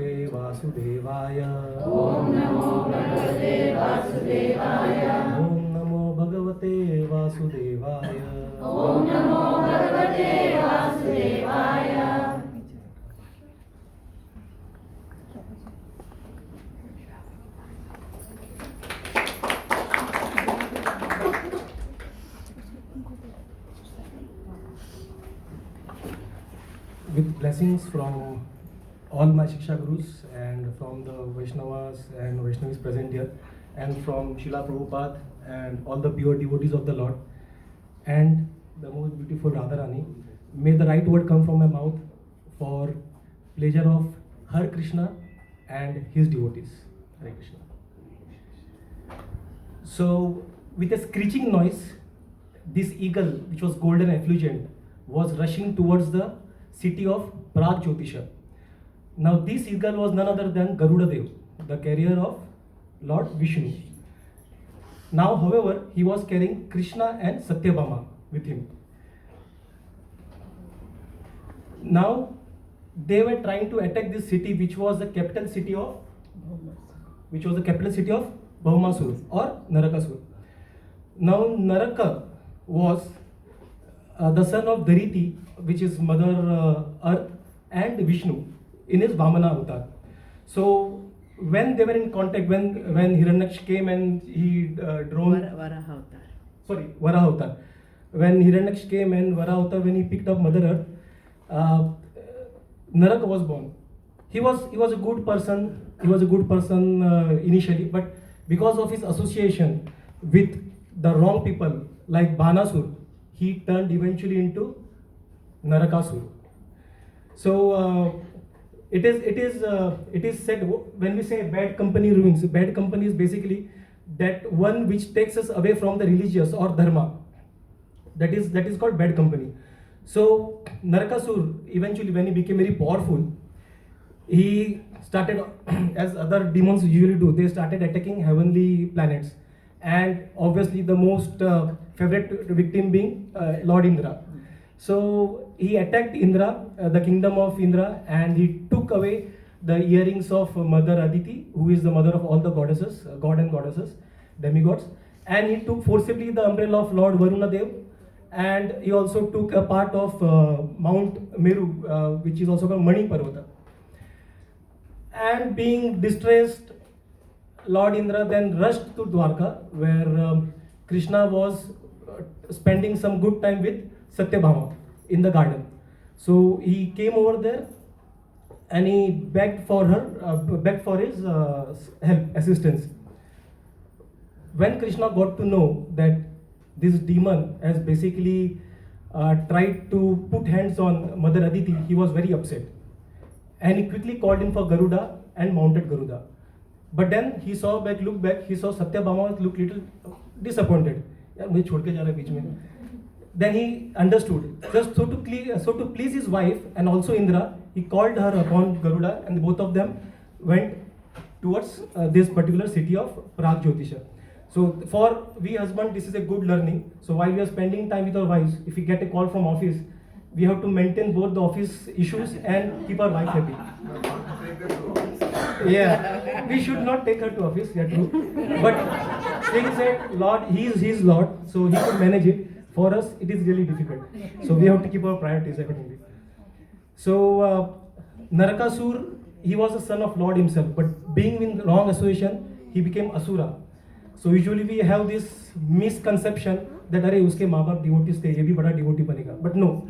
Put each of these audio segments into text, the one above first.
भगवते वासुदेवाय। ओम नमो भगवते वासुदेवाय। ओम नमो भगवते वासुदेवाय। ओम नमो भगवते वासुदेवाय। With blessings from all my Shiksha Gurus and from the Vaishnavas and Vaishnavis present here, and from Srila Prabhupada and all the pure devotees of the Lord, and the most beautiful Radharani, may the right word come from my mouth for pleasure of Har Krishna and his devotees. Hare Krishna. So, with a screeching noise, this eagle, which was golden effulgent, was rushing towards the city of Prag Jyotisha. Now, this eagle was none other than Garuda Dev, the carrier of Lord Vishnu. Now, however, he was carrying Krishna and Satyabhama with him. Now, they were trying to attack this city, which was the capital city of Bhaumasur or Narakasur. Now, Naraka was the son of Dariti, which is Mother Earth, and Vishnu in his Vamana avatar. So when they were in contact, when Hiranyaksh came and he drone Varaha avatar. Varaha avatar. When Hiranyaksh came and Varaha avatar, when he picked up Mother Earth, Naraka was born. He was a good person. He was a good person initially, but because of his association with the wrong people like Banasur, he turned eventually into Narakasur. So it is said, when we say bad company ruins, bad company is basically that one which takes us away from the religious or dharma. That is called bad company. So Narakasur, eventually when he became very powerful, he started, as other demons usually do, they started attacking heavenly planets, and obviously the most favorite victim being Lord Indra. So he attacked Indra, the kingdom of Indra, and he took away the earrings of Mother Aditi, who is the mother of all the goddesses, god and goddesses, demigods, and he took forcibly the umbrella of Lord Varuna Dev, and he also took a part of Mount Meru, which is also called Mani Parvata. And being distressed, Lord Indra then rushed to Dwarka, where Krishna was spending some good time with Satyabhama in the garden. So he came over there and he begged for his help, assistance. When Krishna got to know that this demon has basically tried to put hands on Mother Aditi, he was very upset. And he quickly called in for Garuda and mounted Garuda. But then he looked back, he saw Satyabhama look little disappointed. Then he understood. Just so to please his wife and also Indra, he called her upon Garuda, and both of them went towards this particular city of Prag Jyotisha. So for we husbands, this is a good learning. So while we are spending time with our wives, if we get a call from office, we have to maintain both the office issues and keep our wife happy. Yeah, we should not take her to office, yeah, true. But things said, Lord, he is his Lord, so he could manage it. For us, it is really difficult. So we have to keep our priorities accordingly. So Narakasur, he was the son of Lord himself, but being in wrong association, he became Asura. So usually we have this misconception that अरे उसके माँ बाप devotees थे, ये भी बड़ा devotee बनेगा. But no,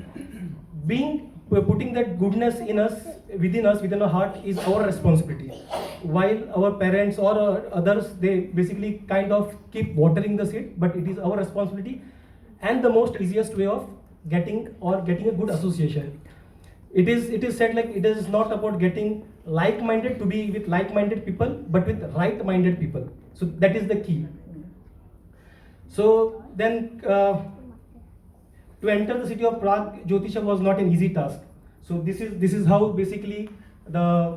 putting that goodness in us, within our heart, is our responsibility. While our parents or others, they basically kind of keep watering the seed, but it is our responsibility, and the most easiest way of getting a good association. It is said like it is not about getting like-minded to be with like-minded people, but with right-minded people. So that is the key. So then to enter the city of Prag Jyotisha was not an easy task. So this is how basically the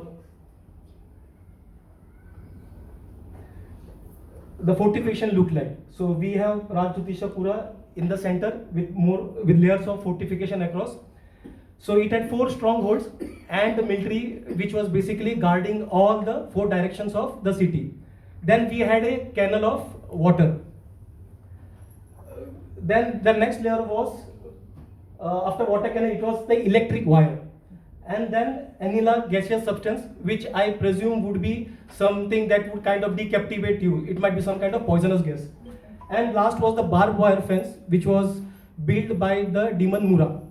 fortification looked like. So we have Prag Jyotisha Pura in the center with layers of fortification across. So it had 4 strongholds and the military which was basically guarding all the 4 directions of the city. Then we had a canal of water. Then the next layer was, after water canal, it was the electric wire. And then anila gaseous substance, which I presume would be something that would kind of decaptivate you. It might be some kind of poisonous gas. And last was the barbed wire fence, which was built by the demon Mura.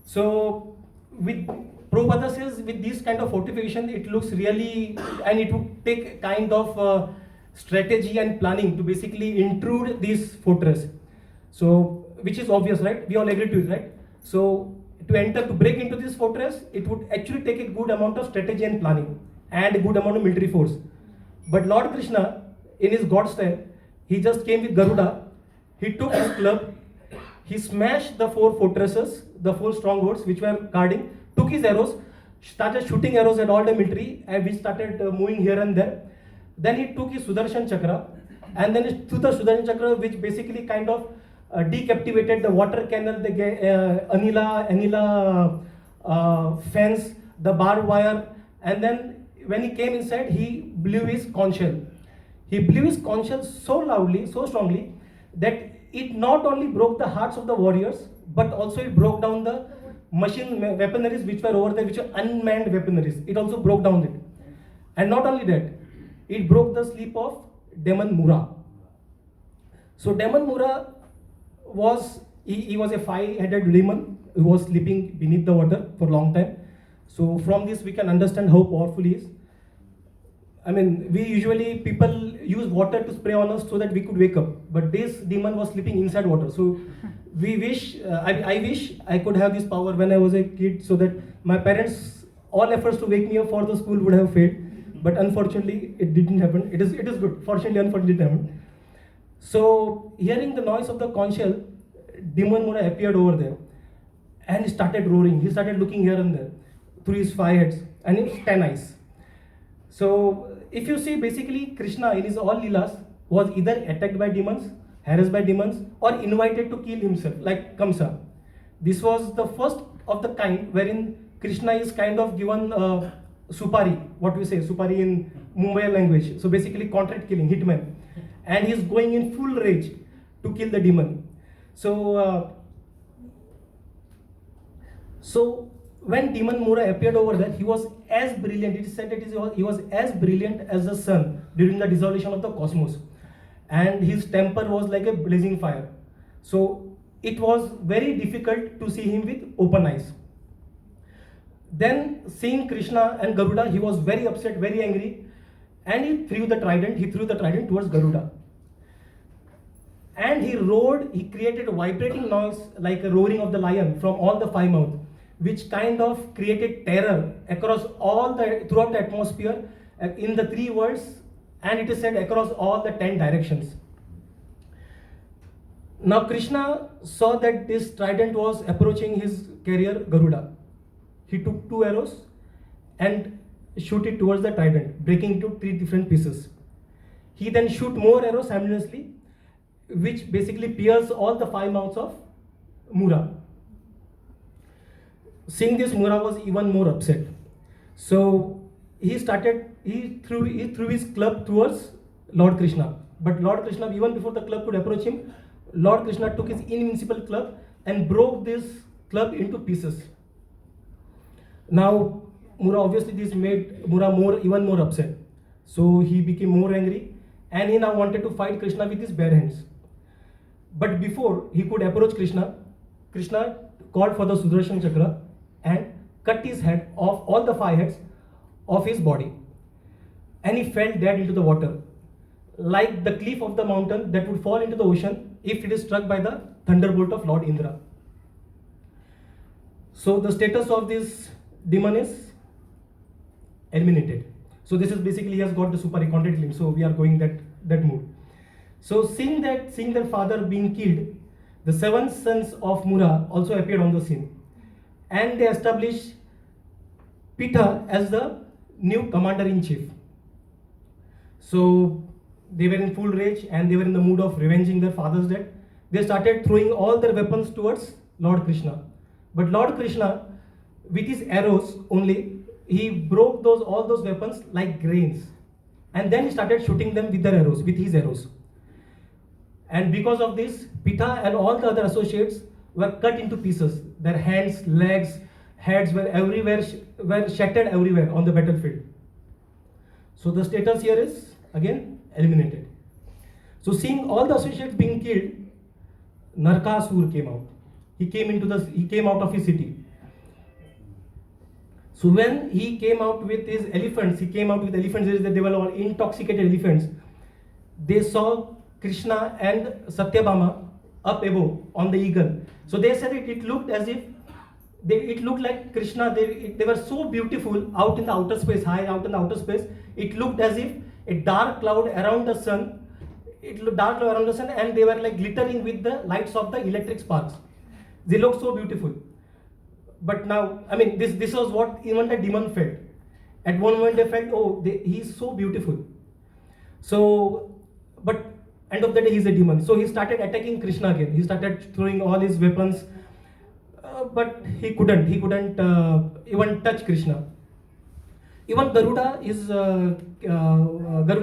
So with Prabhupada says with this kind of fortification, it looks really, and it would take kind of strategy and planning to basically intrude this fortress. So which is obvious, right? We all agree to it, right? So to break into this fortress, it would actually take a good amount of strategy and planning and a good amount of military force. But Lord Krishna, in his God style, he just came with Garuda. He took his club, he smashed the 4 fortresses, the 4 strongholds which were guarding, took his arrows, started shooting arrows at all the military, and we started moving here and there. Then he took his Sudarshan Chakra, and then he threw the Sudarshan Chakra, which basically kind of decaptivated the water canal, the anila fence, the barbed wire, and then when he came inside, he blew his conch shell. He blew his conch shell so loudly, so strongly, that it not only broke the hearts of the warriors, but also it broke down the machine weaponaries which were over there, which were unmanned weaponaries. It also broke down it. And not only that, it broke the sleep of Demon Mura. So Demon Mura was, he was a 5-headed demon who was sleeping beneath the water for a long time. So from this we can understand how powerful he is. I mean, we usually, people use water to spray on us so that we could wake up. But this demon was sleeping inside water. So we wish, I wish I could have this power when I was a kid, so that my parents, all efforts to wake me up for the school would have failed. But unfortunately, it didn't happen. It is good. Fortunately, unfortunately, it didn't happen. So hearing the noise of the conch shell, Demon Mura appeared over there and he started roaring. He started looking here and there through his 5 heads and his 10 eyes. So if you see, basically Krishna in his all leelas was either attacked by demons, harassed by demons, or invited to kill himself, like Kamsa. This was the first of the kind wherein Krishna is kind of given supari, what we say, supari in Mumbai language. So basically contract killing, hitman. And he's going in full rage to kill the demon. So when Demon Mura appeared over there, he was as brilliant. It is said that he was as brilliant as the sun during the dissolution of the cosmos. And his temper was like a blazing fire. So it was very difficult to see him with open eyes. Then seeing Krishna and Garuda, he was very upset, very angry, and he threw the trident towards Garuda. And he roared, he created a vibrating noise like a roaring of the lion from all the 5 mouths, which kind of created terror across throughout the atmosphere in the 3 worlds, and it is said across all the 10 directions. Now Krishna saw that this trident was approaching his carrier Garuda. He took 2 arrows and shoot it towards the trident, breaking into 3 different pieces. He then shoot more arrows simultaneously, which basically pierce all the 5 mouths of Mura. Seeing this, Mura was even more upset. So he threw his club towards Lord Krishna. But Lord Krishna, even before the club could approach him, Lord Krishna took his invincible club and broke this club into pieces. Now, obviously this made Mura even more upset. So he became more angry and he now wanted to fight Krishna with his bare hands. But before he could approach Krishna, Krishna called for the Sudarshan Chakra and cut his head off, all the 5 heads of his body. And he fell dead into the water, like the cliff of the mountain that would fall into the ocean if it is struck by the thunderbolt of Lord Indra. So the status of this demon is eliminated. So this is basically, he has got the super contract limb. So we are going that mood. So seeing their father being killed, the 7 sons of Mura also appeared on the scene, and they established Pitha as the new commander-in-chief. So they were in full rage and they were in the mood of revenging their father's death. They started throwing all their weapons towards Lord Krishna. But Lord Krishna with his arrows only, he broke all those weapons like grains. And then he started shooting them with his arrows. And because of this, Pitha and all the other associates were cut into pieces. Their hands, legs, heads were everywhere, were shattered everywhere on the battlefield. So the status here is again eliminated. So seeing all the associates being killed, Narkasur came out. He came out of his city. So when he came out with his elephants, they were all intoxicated elephants. They saw Krishna and Satyabhama up above on the eagle. So they said it looked as if it looked like Krishna. They were so beautiful out in the outer space, high out in the outer space. It looked as if a dark cloud around the sun. It looked dark cloud around the sun, and they were like glittering with the lights of the electric sparks. They looked so beautiful. But now, I mean, this was what even the demon felt. At one moment they felt, oh, he's so beautiful. So, but end of the day, he's a demon. So he started attacking Krishna again. He started throwing all his weapons, but he couldn't even touch Krishna. Even Garuda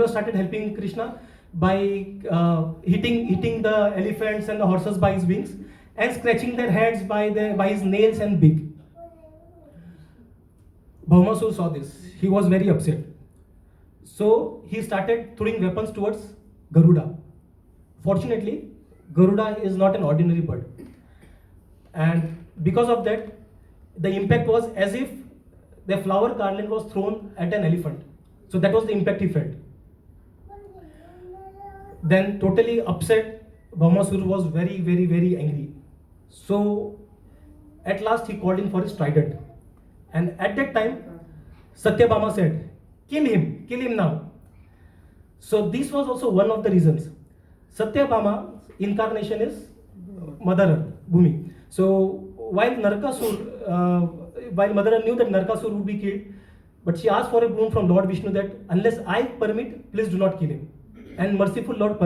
started helping Krishna by hitting the elephants and the horses by his wings and scratching their heads by his nails and beak. Bhaumasura saw this. He was very upset. So he started throwing weapons towards Garuda. Fortunately, Garuda is not an ordinary bird. And because of that, the impact was as if the flower garland was thrown at an elephant. So that was the impact he felt. Then totally upset, Bhaumasura was very, very, very angry. So at last he called in for his trident. And at that time, Satyabhama said, kill him now. So this was also one of the reasons. Satyabhama incarnation is Mother Earth, Bhumi. So while Mother Earth knew that Narkasur would be killed, but she asked for a boon from Lord Vishnu that unless I permit, please do not kill him. And merciful Lord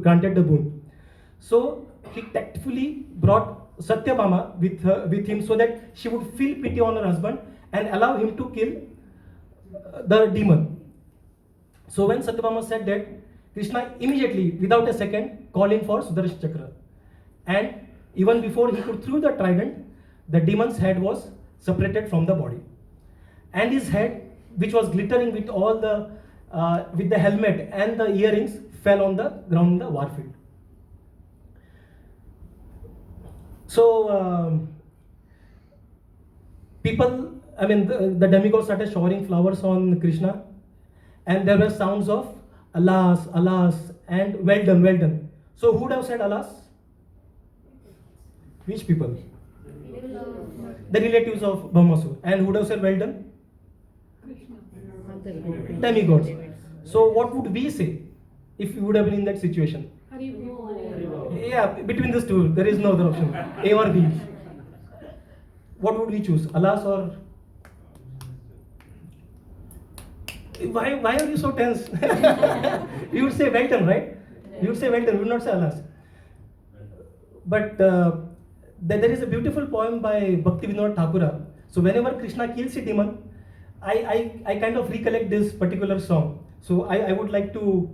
granted the boon. So he tactfully brought Satyabhama with him so that she would feel pity on her husband and allow him to kill the demon. So when Satyabhama said that, Krishna immediately, without a second, called in for Sudarshan Chakra. And even before he could throw the trident, the demon's head was separated from the body. And his head, which was glittering with all with the helmet and the earrings, fell on the ground in the war field. So the demigods started showering flowers on Krishna, and there were sounds of alas, alas, and well done, well done. So who would have said alas? Which people? The relatives of Bhaumasura. And who would have said well done? Demigods. So what would we say if we would have been in that situation? Yeah, between these two, there is no other option. A or B. What would we choose? Alas or? Why are you so tense? You would say well done, right? You would say well done, you would not say alas. But there is a beautiful poem by Bhakti Vinod Thakura. So whenever Krishna kills a demon, I kind of recollect this particular song. So I would like to.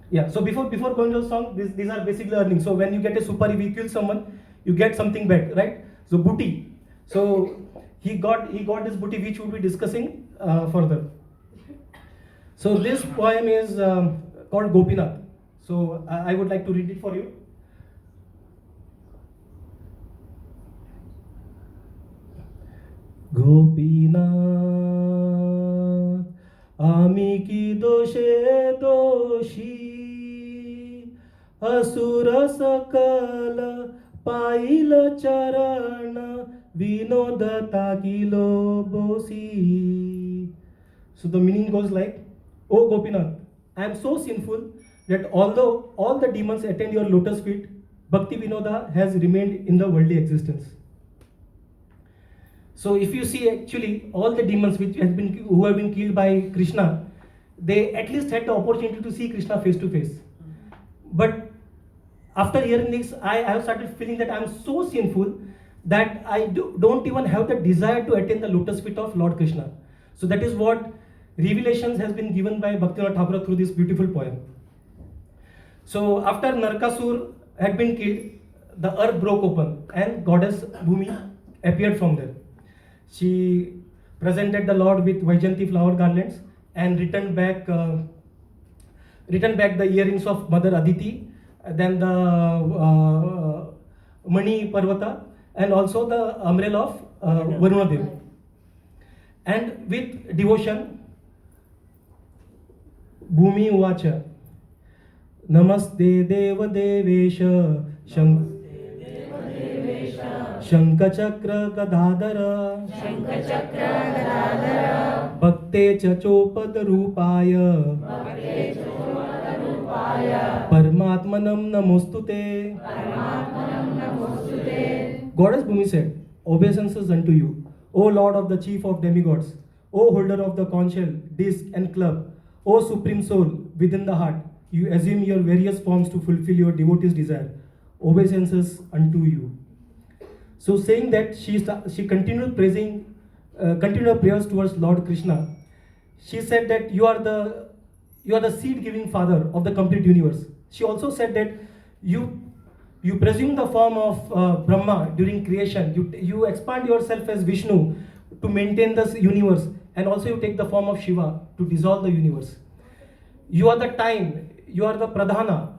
Yeah, so before going to the song, these are basically earnings. So when you get a super, if you kill someone, you get something back, right? So booty. So he got this booty, which we'll be discussing further. So this poem is called Gopinath. So I would like to read it for you. Gopinath, ami ki doshe doshi, asura sakala paila charana vinodata kilo bosi. So the meaning goes like, oh Gopinath, I am so sinful that although all the demons attend your lotus feet, Bhakti Vinoda has remained in the worldly existence. So if you see actually all the demons who have been killed by Krishna, they at least had the opportunity to see Krishna face to face. But after hearing this, I have started feeling that I am so sinful that I don't even have the desire to attain the lotus feet of Lord Krishna. So that is what revelations has been given by Bhaktivinoda Thakur through this beautiful poem. So after Narkasur had been killed, the earth broke open and goddess Bhumi appeared from there. She presented the Lord with Vaijanti flower garlands and returned back the earrings of Mother Aditi, then the Mani Parvata, and also the umbrella of Varuna Dev. And with devotion, Bhumi Uvacha Namaste Deva Devesha Shankachakra Gadadara शङ्खचक्र Gadadhar Bhakte Chachopad Rupaya Bhakte चोपतरूपाय Paramatmanam Namostute. परमात्मनं नमोस्तुते. Goddess Bhumi said, obeisances unto you, O Lord of the chief of demigods, O holder of the conch shell, disc and club, O supreme soul within the heart, you assume your various forms to fulfill your devotee's desire. Obeisances unto you. So saying that, she continued continued her prayers towards Lord Krishna. She said that you are the seed-giving father of the complete universe. She also said that you presume the form of Brahma during creation. You expand yourself as Vishnu to maintain this universe, and also you take the form of Shiva to dissolve the universe. You are the time. You are the Pradhana.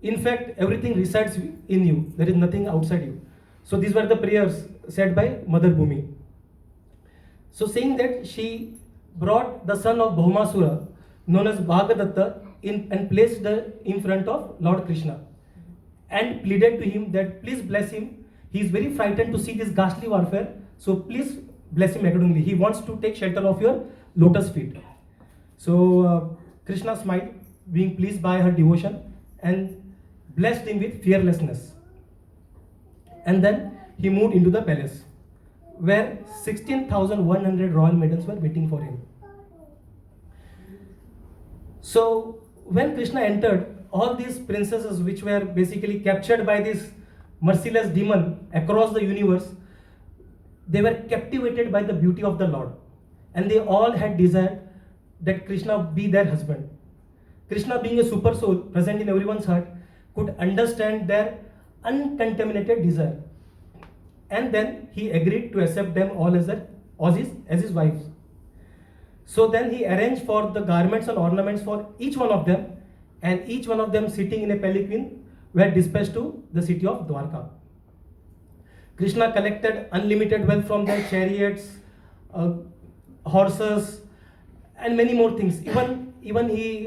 In fact, everything resides in you. There is nothing outside you. So these were the prayers said by Mother Bhumi. So saying that, she brought the son of Bhaumasura, known as Bhagadatta, and placed in front of Lord Krishna and pleaded to him that please bless him. He is very frightened to see this ghastly warfare. So please bless him accordingly. He wants to take shelter of your lotus feet. So Krishna smiled, being pleased by her devotion, and blessed him with fearlessness. And then he moved into the palace, where 16,100 royal maidens were waiting for him. So when Krishna entered, all these princesses, which were basically captured by this merciless demon across the universe, they were captivated by the beauty of the Lord, and they all had desired that Krishna be their husband. Krishna, being a super soul present in everyone's heart, could understand their uncontaminated desire, and then he agreed to accept them all as his wives. So then he arranged for the garments and ornaments for each one of them, and each one of them, sitting in a palanquin, were dispatched to the city of Dwarka. Krishna collected unlimited wealth from their chariots, horses, and many more things. Even he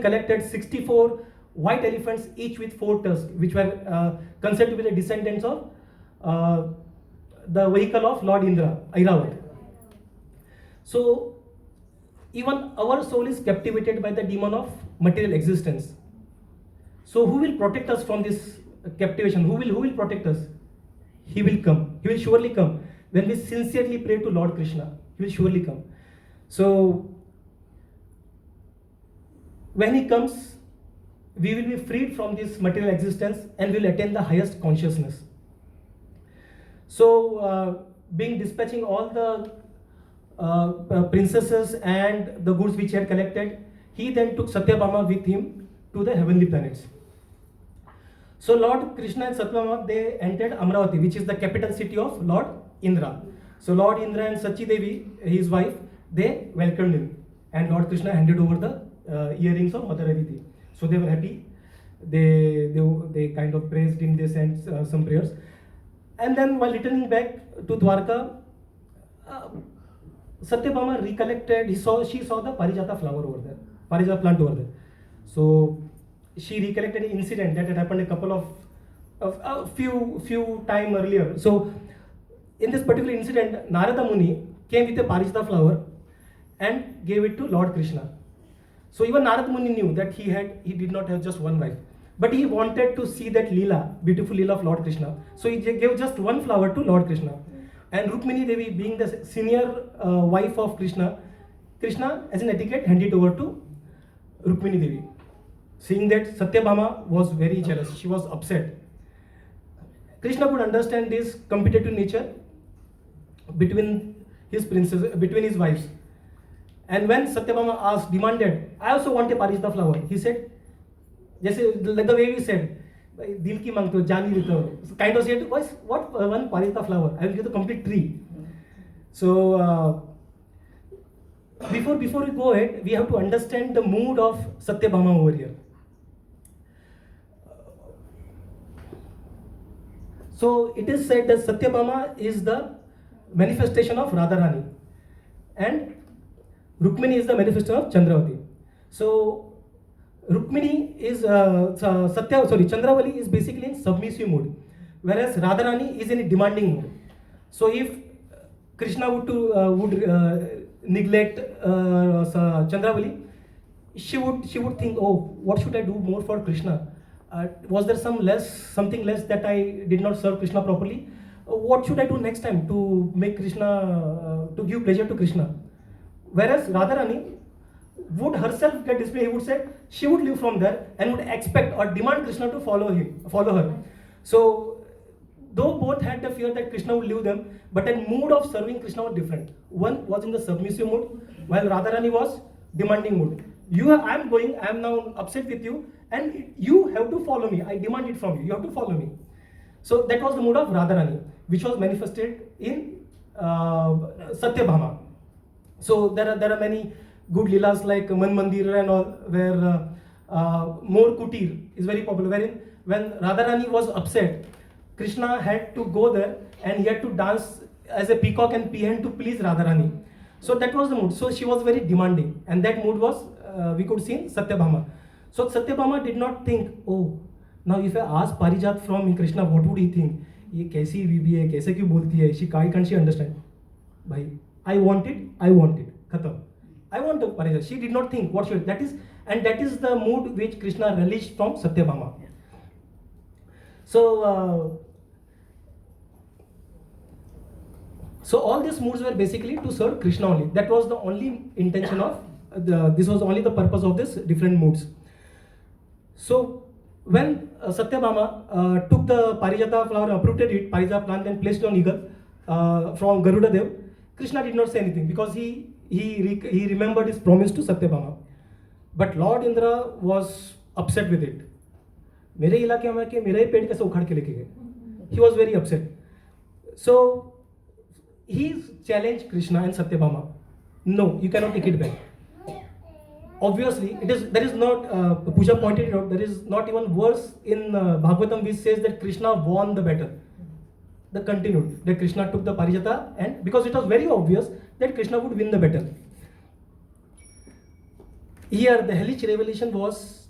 collected 64 white elephants, each with 4 tusks, which were considered to be the descendants of the vehicle of Lord Indra, Airavat. So even our soul is captivated by the demon of material existence. So who will protect us from this captivation? Who will protect us? He will come. He will surely come. When we sincerely pray to Lord Krishna, he will surely come. So when he comes, we will be freed from this material existence and will attain the highest consciousness. So being dispatching all the princesses and the goods which he had collected, he then took Satyabhama with him to the heavenly planets. So Lord Krishna and Satyabhama, they entered Amravati, which is the capital city of Lord Indra. So Lord Indra and Sachi Devi, his wife, they welcomed him, and Lord Krishna handed over the earrings of Mother Aditi. So they were happy. They kind of praised him. They sent some prayers, and then while returning back to Dwarka, Satyabhama recollected. She saw the Parijata flower over there, Parijata plant over there. So she recollected an incident that had happened a few time earlier. So in this particular incident, Narada Muni came with a Parijata flower and gave it to Lord Krishna. So even Narada Muni knew that he did not have just one wife, but he wanted to see that Leela, beautiful Leela of Lord Krishna. So he gave just one flower to Lord Krishna. And Rukmini Devi, being the senior wife of Krishna, as an etiquette, handed over to Rukmini Devi. Seeing that, Satyabhama was very jealous. She was upset. Krishna could understand this competitive nature between his princes, between his wives. And when Satyabhama asked, demanded, I also want a Parijata flower, he said, like the way we said, Dil ki mangto, jani rito. Kind of said, what one Parijata flower? I will give the complete tree. So, before we go ahead, we have to understand the mood of Satyabhama over here. So it is said that Satyabhama is the manifestation of Radharani and Rukmini is the manifestation of Chandravati. So Rukmini is Chandravali is basically in submissive mood, whereas Radharani is in a demanding mood. So if Krishna would neglect Chandravali, she would think, oh, what should I do more for Krishna? Was there something less that I did not serve Krishna properly? What should I do next time to make Krishna, to give pleasure to Krishna? Whereas Radharani would herself get displeased. He would say she would live from there and would expect or demand Krishna to follow her. So though both had the fear that Krishna would leave them, but the mood of serving Krishna was different. One was in the submissive mood, while Radharani was demanding mood. I am now upset with you, and you have to follow me. I demand it from you. You have to follow me. So that was the mood of Radharani, which was manifested in Satyabhama. So there are many good leelas like Man Mandir and all, where Mor Kutir is very popular, wherein when Radharani was upset, Krishna had to go there and he had to dance as a peacock and peahen to please Radharani. So that was the mood. So she was very demanding, and that mood was we could see in Satyabhama. So Satyabhama did not think, oh, now if I ask Parijat from Krishna, what would he think? ये कैसी बीबी है, कैसे क्यों बोलती है? Can't she understand? भाई, I want it, खत्म. I want the Parijat. She did not think what should that is the mood which Krishna relished from Satyabhama. So all these moods were basically to serve Krishna only. That was the only intention of this was only the purpose of this different moods. So when Satyabhama took the Parijata flower, uprooted it, Parijata plant, and placed it on eagle from Garuda Dev, Krishna did not say anything because he remembered his promise to Satyabhama. But Lord Indra was upset with it. मेरे इलाके में के मेरा ही पेड़ कैसे उखाड़ के लेके गए? He was very upset. So he challenged Krishna and Satyabhama. No, you cannot take it back. Obviously, there is not, Pooja pointed it out, there is not even verse in Bhagavatam which says that Krishna won the battle. The continued, that Krishna took the Parijata, and because it was very obvious that Krishna would win the battle. Here, the hellish revelation was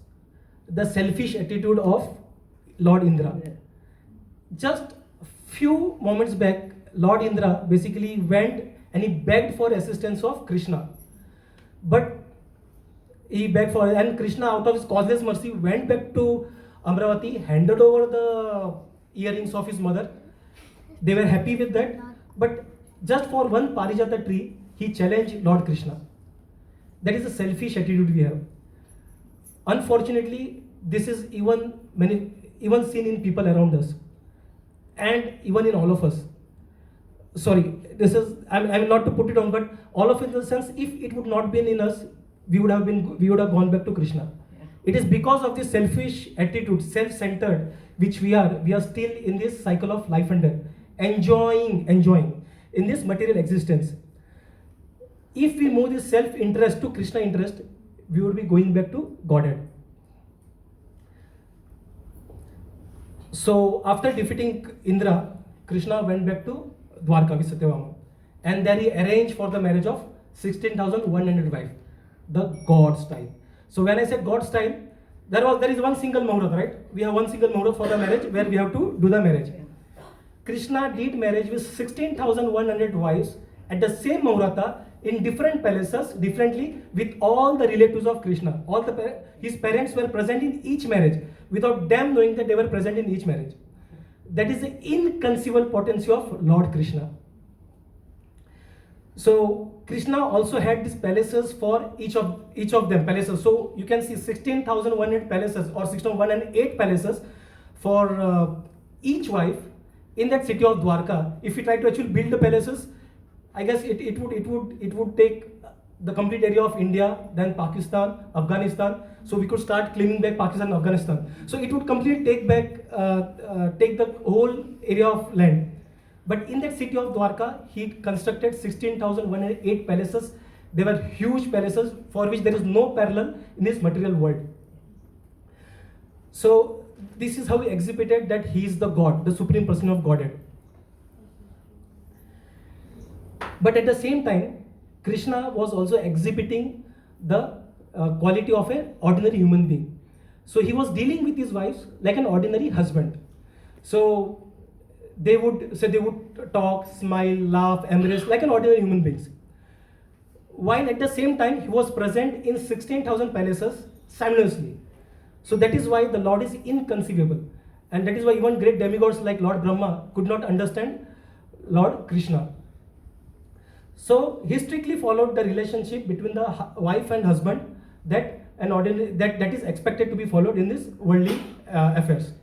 the selfish attitude of Lord Indra. Just few moments back, Lord Indra basically went and he begged for assistance of Krishna. But he begged for, and Krishna, out of his causeless mercy, went back to Amravati, handed over the earrings of his mother. They were happy with that. But just for one Parijata tree, he challenged Lord Krishna. That is a selfish attitude we have. Unfortunately, this is even seen in people around us, and even in all of us. Sorry, I'm not to put it on, but all of it in the sense, if it would not been in us, we would have gone back to Krishna. It is because of this selfish attitude, self-centered, which we are still in this cycle of life and death, enjoying in this material existence. If we move this self-interest to Krishna interest, we would be going back to Godhead. So after defeating Indra, Krishna went back to Dwarka with Satyabhama, and there he arranged for the marriage of 16,100 wives, the God style. So when I said God style, there is one single Muhurat, right? We have one single Muhurat for the marriage where we have to do the marriage. Krishna did marriage with 16,100 wives at the same Muhurata in different palaces, differently, with all the relatives of Krishna. His parents were present in each marriage without them knowing that they were present in each marriage. That is the inconceivable potency of Lord Krishna. So Krishna also had these palaces for each of them palaces. So you can see 16,100 palaces or 16,108 palaces for each wife, in that city of Dwarka, if we try to actually build the palaces, I guess it would take the complete area of India, then Pakistan, Afghanistan. So we could start claiming back Pakistan and Afghanistan. So it would completely take the whole area of land. But in that city of Dwarka, he constructed 16,108 palaces. They were huge palaces for which there is no parallel in this material world. So this is how he exhibited that he is the God, the supreme person of Godhead. But at the same time, Krishna was also exhibiting the quality of an ordinary human being. So he was dealing with his wives like an ordinary husband. So they would talk, smile, laugh, embrace like an ordinary human beings. While at the same time he was present in 16,000 palaces simultaneously. So that is why the Lord is inconceivable, and that is why even great demigods like Lord Brahma could not understand Lord Krishna. So he strictly followed the relationship between the wife and husband that is expected to be followed in this worldly affairs.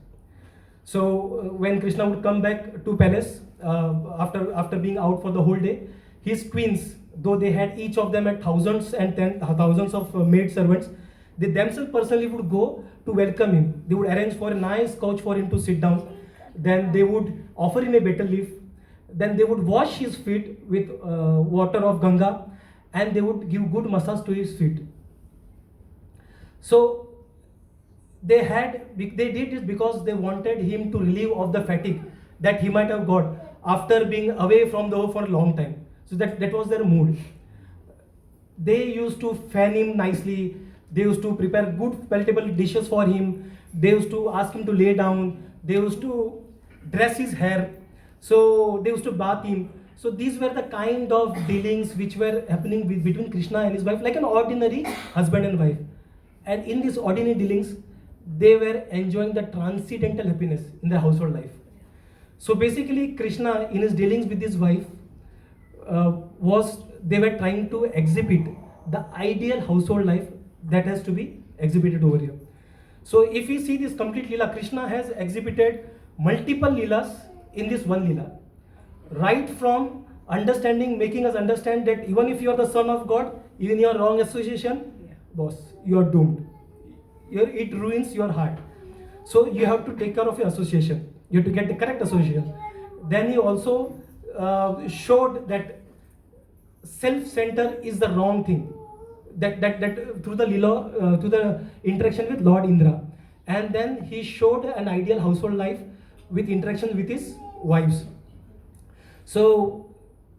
So when Krishna would come back to palace after being out for the whole day, his queens, though they had each of them at thousands of maid servants, they themselves personally would go to welcome him. They would arrange for a nice couch for him to sit down. Then they would offer him a betel leaf. Then they would wash his feet with water of Ganga, and they would give good massage to his feet. So they did this because they wanted him to relieve of the fatigue that he might have got after being away from the home for a long time. So that was their mood. They used to fan him nicely. They used to prepare good palatable dishes for him. They used to ask him to lay down. They used to dress his hair. So they used to bath him. So these were the kind of dealings which were happening between Krishna and his wife, like an ordinary husband and wife. And in these ordinary dealings, they were enjoying the transcendental happiness in their household life. So basically, Krishna, in his dealings with his wife, they were trying to exhibit the ideal household life that has to be exhibited over here. So if we see this complete Leela, Krishna has exhibited multiple Leelas in this one Leela. Right from understanding, making us understand that even if you are the son of God, even your wrong association, boss, you are doomed. It ruins your heart. So you have to take care of your association. You have to get the correct association. Then he also showed that self-center is the wrong thing. That through the Leela, through the interaction with Lord Indra. And then he showed an ideal household life with interaction with his wives. So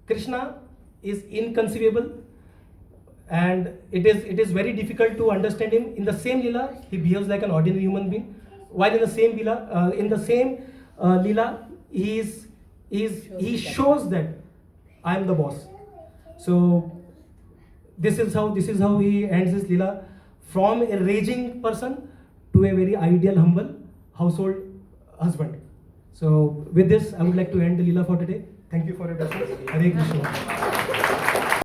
Krishna is inconceivable, and it is very difficult to understand him. In the same Leela, he behaves like an ordinary human being, while in the same Leela, he shows that I am the boss. So this is how he ends his Leela, from a raging person to a very ideal, humble household husband. So with this, I would like to end the Leela for today. Thank you for your presence. Hare Krishna.